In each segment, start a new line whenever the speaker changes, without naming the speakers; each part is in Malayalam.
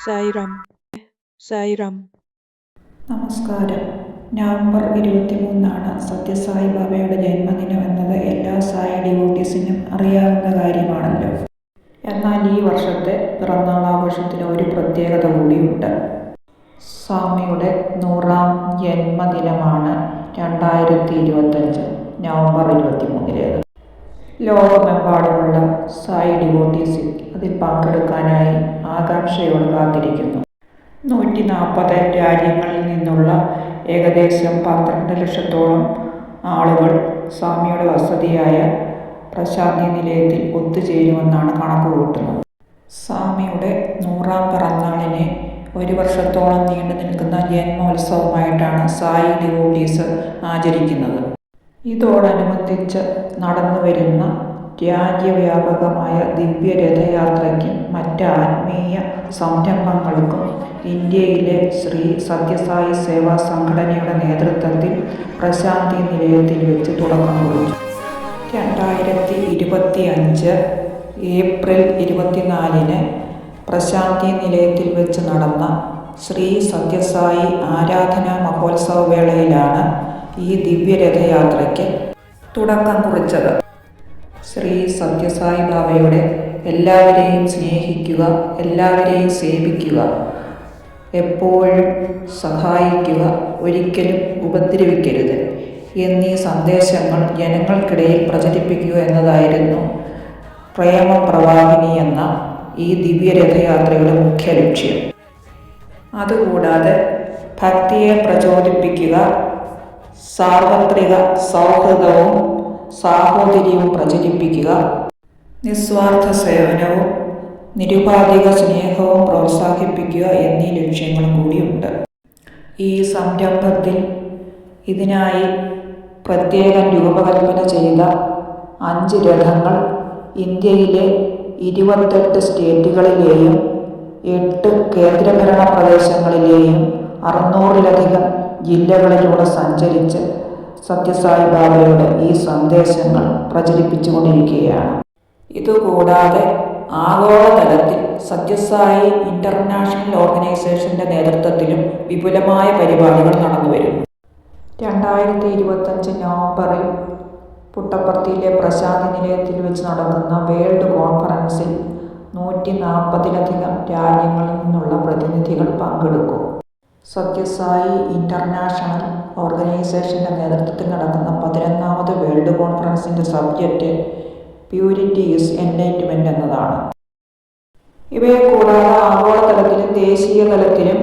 സായിറാം. സായിറാം.
നമസ്കാരം. നവംബർ 23 സത്യസായി ബാബയുടെ ജന്മദിനം എന്നത് എല്ലാ സായി ഡിവോട്ടീസിനും അറിയാവുന്ന കാര്യമാണല്ലോ. എന്നാൽ ഈ വർഷത്തെ പിറന്നാൾ ആഘോഷത്തിന് ഒരു പ്രത്യേകത കൂടിയുണ്ട്. സ്വാമിയുടെ 100ാം ജന്മദിനമാണ് 2025 നവംബർ 23. ലോകമെമ്പാടുമുള്ള സായി ഡിവോട്ടീസ് അതിൽ പങ്കെടുക്കാനായി ആകാംക്ഷയോടെ കാത്തിരിക്കുന്നു. 140 രാജ്യങ്ങളിൽ നിന്നുള്ള ഏകദേശം 12 ലക്ഷത്തോളം ആളുകൾ സ്വാമിയുടെ വസതിയായ പ്രശാന്തി നിലയത്തിൽ ഒത്തുചേരുമെന്നാണ് കണക്കുകൂട്ടുന്നത്. സ്വാമിയുടെ 100ാം പിറന്നാളിനെ ഒരു വർഷത്തോളം നീണ്ടു നിൽക്കുന്ന ജന്മോത്സവമായിട്ടാണ് സായി ഡിവോട്ടീസ് ആചരിക്കുന്നത്. ഇതോടനുബന്ധിച്ച് നടന്നുവരുന്ന രാജ്യവ്യാപകമായ ദിവ്യരഥയാത്രയ്ക്കും മറ്റ് ആത്മീയ സംരംഭങ്ങൾക്കും ഇന്ത്യയിലെ ശ്രീ സത്യസായി സേവാ സംഘടനയുടെ നേതൃത്വത്തിൽ പ്രശാന്തി നിലയത്തിൽ വെച്ച് തുടക്കം കുറിച്ചു. 2025 ഏപ്രിൽ 24 പ്രശാന്തി നിലയത്തിൽ വെച്ച് നടന്ന ശ്രീ സത്യസായി ആരാധനാ മഹോത്സവ വേളയിലാണ് ഈ ദിവ്യരഥയാത്രയ്ക്ക് തുടക്കം കുറിച്ചത്. ശ്രീ സത്യസായി ബാബയുടെ എല്ലാവരെയും സ്നേഹിക്കുക, എല്ലാവരെയും സേവിക്കുക, എപ്പോഴും സഹായിക്കുക, ഒരിക്കലും ഉപദ്രവിക്കരുത് എന്നീ സന്ദേശങ്ങൾ ജനങ്ങൾക്കിടയിൽ പ്രചരിപ്പിക്കുക എന്നതായിരുന്നു പ്രേമ പ്രവാഹിനി എന്ന ഈ ദിവ്യരഥയാത്രയുടെ മുഖ്യ ലക്ഷ്യം. അതുകൂടാതെ ഭക്തിയെ പ്രചോദിപ്പിക്കുക, സാർവത്രിക സൗഹൃദവും സാഹോദര്യവും പ്രചരിപ്പിക്കുക, നിസ്വാർത്ഥ സേവനവും നിരുപാധിക സ്നേഹവും പ്രോത്സാഹിപ്പിക്കുക എന്നീ ലക്ഷ്യങ്ങളും കൂടിയുണ്ട്. ഈ സംരംഭത്തിൽ ഇതിനായി പ്രത്യേകം രൂപകൽപ്പന ചെയ്ത 5 രഥങ്ങൾ ഇന്ത്യയിലെ 28 സ്റ്റേറ്റുകളിലെയും 8 കേന്ദ്രഭരണ പ്രദേശങ്ങളിലെയും 600-ലധികം ജില്ലകളിലൂടെ സഞ്ചരിച്ച് സത്യസായി ബാബയുടെ ഈ സന്ദേശങ്ങൾ പ്രചരിപ്പിച്ചുകൊണ്ടിരിക്കുകയാണ്. ഇതുകൂടാതെ ആഗോളതലത്തിൽ സത്യസായി ഇന്റർനാഷണൽ ഓർഗനൈസേഷന്റെ നേതൃത്വത്തിലും വിപുലമായ പരിപാടികൾ നടന്നുവരുന്നു. 2025 നവംബറിൽ പുട്ടപ്പർത്തിയിലെ പ്രശാന്തി നിലയത്തിൽ വെച്ച് നടക്കുന്ന വേൾഡ് കോൺഫറൻസിൽ 140-ലധികം രാജ്യങ്ങളിൽ നിന്നുള്ള പ്രതിനിധികൾ പങ്കെടുക്കും. സത്യസായി ഇന്റർനാഷണൽ ഓർഗനൈസേഷന്റെ നേതൃത്വത്തിൽ നടക്കുന്ന 11ാമത് വേൾഡ് കോൺഫറൻസിന്റെ സബ്ജക്റ്റ് പ്യൂരിറ്റി ഈസ് എൻലൈറ്റ്മെന്റ് എന്നതാണ്. ഇവയെ കൂടാതെ ആഗോളതലത്തിലും ദേശീയ തലത്തിലും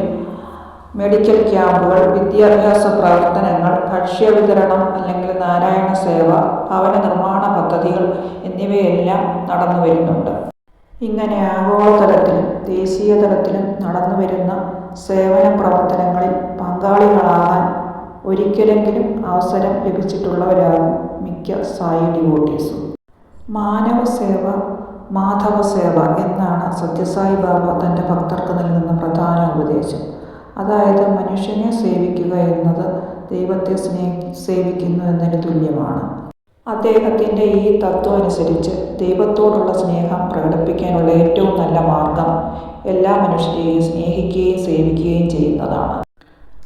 മെഡിക്കൽ ക്യാമ്പുകൾ, വിദ്യാഭ്യാസ പ്രവർത്തനങ്ങൾ, ഭക്ഷ്യവിതരണം അല്ലെങ്കിൽ നാരായണ സേവ, ഭവന നിർമ്മാണ പദ്ധതികൾ എന്നിവയെല്ലാം നടന്നു വരുന്നുണ്ട്. ഇങ്ങനെ ആഗോളതലത്തിലും ദേശീയ തലത്തിലും നടന്നുവരുന്ന സേവന പ്രവർത്തനങ്ങളിൽ പങ്കാളികളാകാൻ ഒരിക്കലെങ്കിലും അവസരം ലഭിച്ചിട്ടുള്ളവരാകും മിക്ക സായി ഡിവോട്ടീസും. മാനവ സേവ മാധവ സേവ എന്നാണ് സത്യസായി ബാബ തൻ്റെ ഭക്തർക്ക് നൽകുന്ന പ്രധാന ഉപദേശം. അതായത് മനുഷ്യനെ സേവിക്കുക എന്നത് ദൈവത്തെ സേവിക്കുന്നു എന്നതിന് തുല്യമാണ്. അദ്ദേഹത്തിൻ്റെ ഈ തത്വം അനുസരിച്ച് ദൈവത്തോടുള്ള സ്നേഹം പ്രകടിപ്പിക്കാനുള്ള ഏറ്റവും നല്ല മാർഗം എല്ലാ മനുഷ്യരെയും സ്നേഹിക്കുകയും സേവിക്കുകയും ചെയ്യുന്നതാണ്.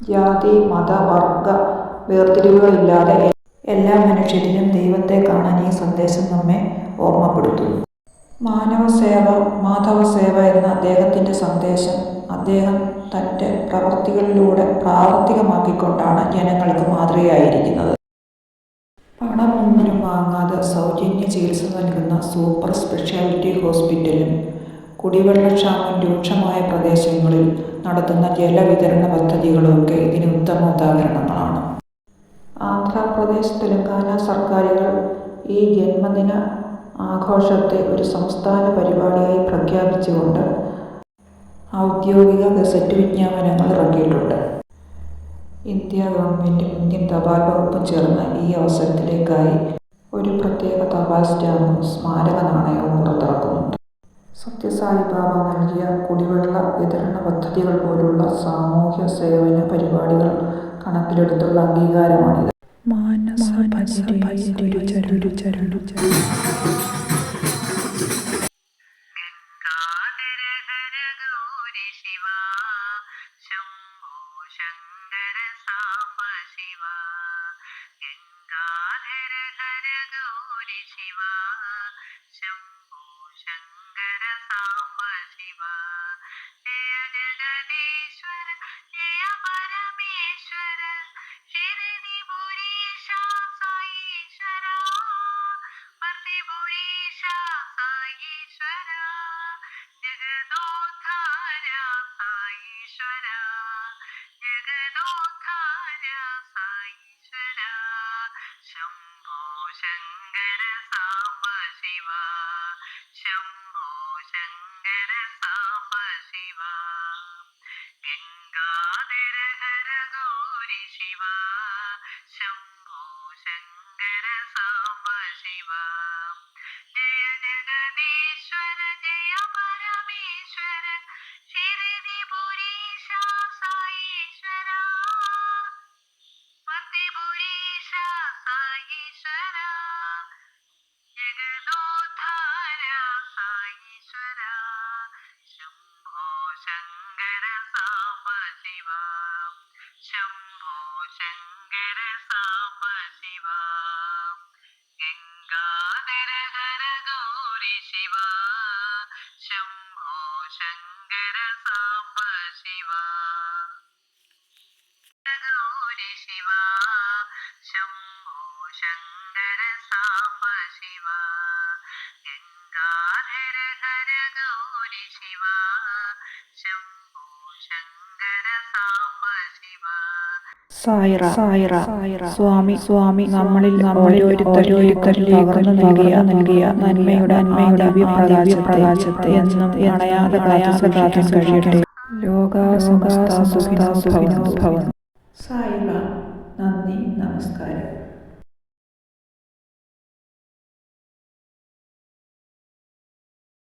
ജാതി, മത, വർഗ വേർതിരിവുകളില്ലാതെ എല്ലാ മനുഷ്യരിലും ദൈവത്തെ കാണാൻ ഈ സന്ദേശം നമ്മെ ഓർമ്മപ്പെടുത്തുന്നു. മാനവ സേവ മാധവ സേവ എന്ന അദ്ദേഹത്തിൻ്റെ സന്ദേശം അദ്ദേഹം തൻ്റെ പ്രവർത്തികളിലൂടെ പ്രാവർത്തികമാക്കിക്കൊണ്ടാണ് ജനങ്ങൾക്ക് മാതൃകയായിരിക്കുന്നത്. പണമൊന്നിനും വാങ്ങാതെ സൗജന്യ ചികിത്സ നൽകുന്ന സൂപ്പർ സ്പെഷ്യാലിറ്റി ഹോസ്പിറ്റലും കുടിവെള്ളക്ഷാമം രൂക്ഷമായ പ്രദേശങ്ങളിൽ നടത്തുന്ന ജലവിതരണ പദ്ധതികളുമൊക്കെ ഇതിന് ഉത്തമ ഉദാഹരണങ്ങളാണ്. ആന്ധ്രാപ്രദേശ്, തെലങ്കാന സർക്കാരുകൾ ഈ ജന്മദിന ആഘോഷത്തെ ഒരു സംസ്ഥാന പരിപാടിയായി പ്രഖ്യാപിച്ചുകൊണ്ട് ഔദ്യോഗിക ഗസറ്റ് വിജ്ഞാപനങ്ങൾ ഇറക്കിയിട്ടുണ്ട്. ഇന്ത്യ ഗവൺമെൻറ്റും ഇന്ത്യൻ തപാൽ വകുപ്പും ചേർന്ന് ഈ അവസരത്തിലേക്കായി ഒരു പ്രത്യേക തപാൽ സ്റ്റാമ്പും സ്മാരക നാണയവും പുറത്തിറക്കുന്നുണ്ട്. സത്യസായി ബാബ നൽകിയ കുടിവെള്ള വിതരണ പദ്ധതികൾ പോലുള്ള സാമൂഹ്യ സേവന പരിപാടികൾ കണക്കിലെടുത്തുള്ള അംഗീകാരമാണിത്.
ഗൗരി ശിവ ശംഭോ ശങ്കര സാംബ ശിവ ജയ ജഗദീശ്വര ജയ പരമേശ്വര ശിരദിപുരീശ സായീശ്വര പർത്തിപുരീശ സായീശ്വര ജഗദോദ്ധാര സായീശ്വര ജഗദോദ്ധാര സായീശ്വര ശംഭോ ശങ്കര സാംബ ശിവ ശംഭോ ശങ്കര സാംബ ശിവ ഗംഗാധര ഹര ഗൗരി ശിവ ശംഭോ ശങ്കര സാംബ ശിവ ജയ ജഗദീശ്വര ജയ പരമേശ്വര ശിരദിപുരീശ സായീശ്വര പർത്തിപുരീശ സായീശ്വര ജഗദോദ്ധാര സായീശ്വര ശംഭോ ശങ്കര സാംബ ശിവ ശംഭോ ശങ്കര സാംബ ശിവ ഗംഗാധര ഹര ഗൗരി ശിവ ശംഭോ ശങ്കര സാംബ ശിവ ഗൗരി ശിവ ശംഭോ ശങ്കര സാംബ ശിവ ഗംഗാധര ഹര ഗൗരി ശിവ ശംഭോ ശങ്കര സാംബ ശിവ
സായിറ സായിറ സ്വാമി നമ്മളിൽ ഓരോരുത്തരിലേക്കും നൽകിയ നന്മയുടെ പ്രകാശത്തെ എന്നും അണയാതെ കാത്തു കഴിയട്ടെ. ലോകാ സമസ്ത സുഖിനോ ഭവന്തു. സായിറ. നന്ദി, നമസ്കാരം.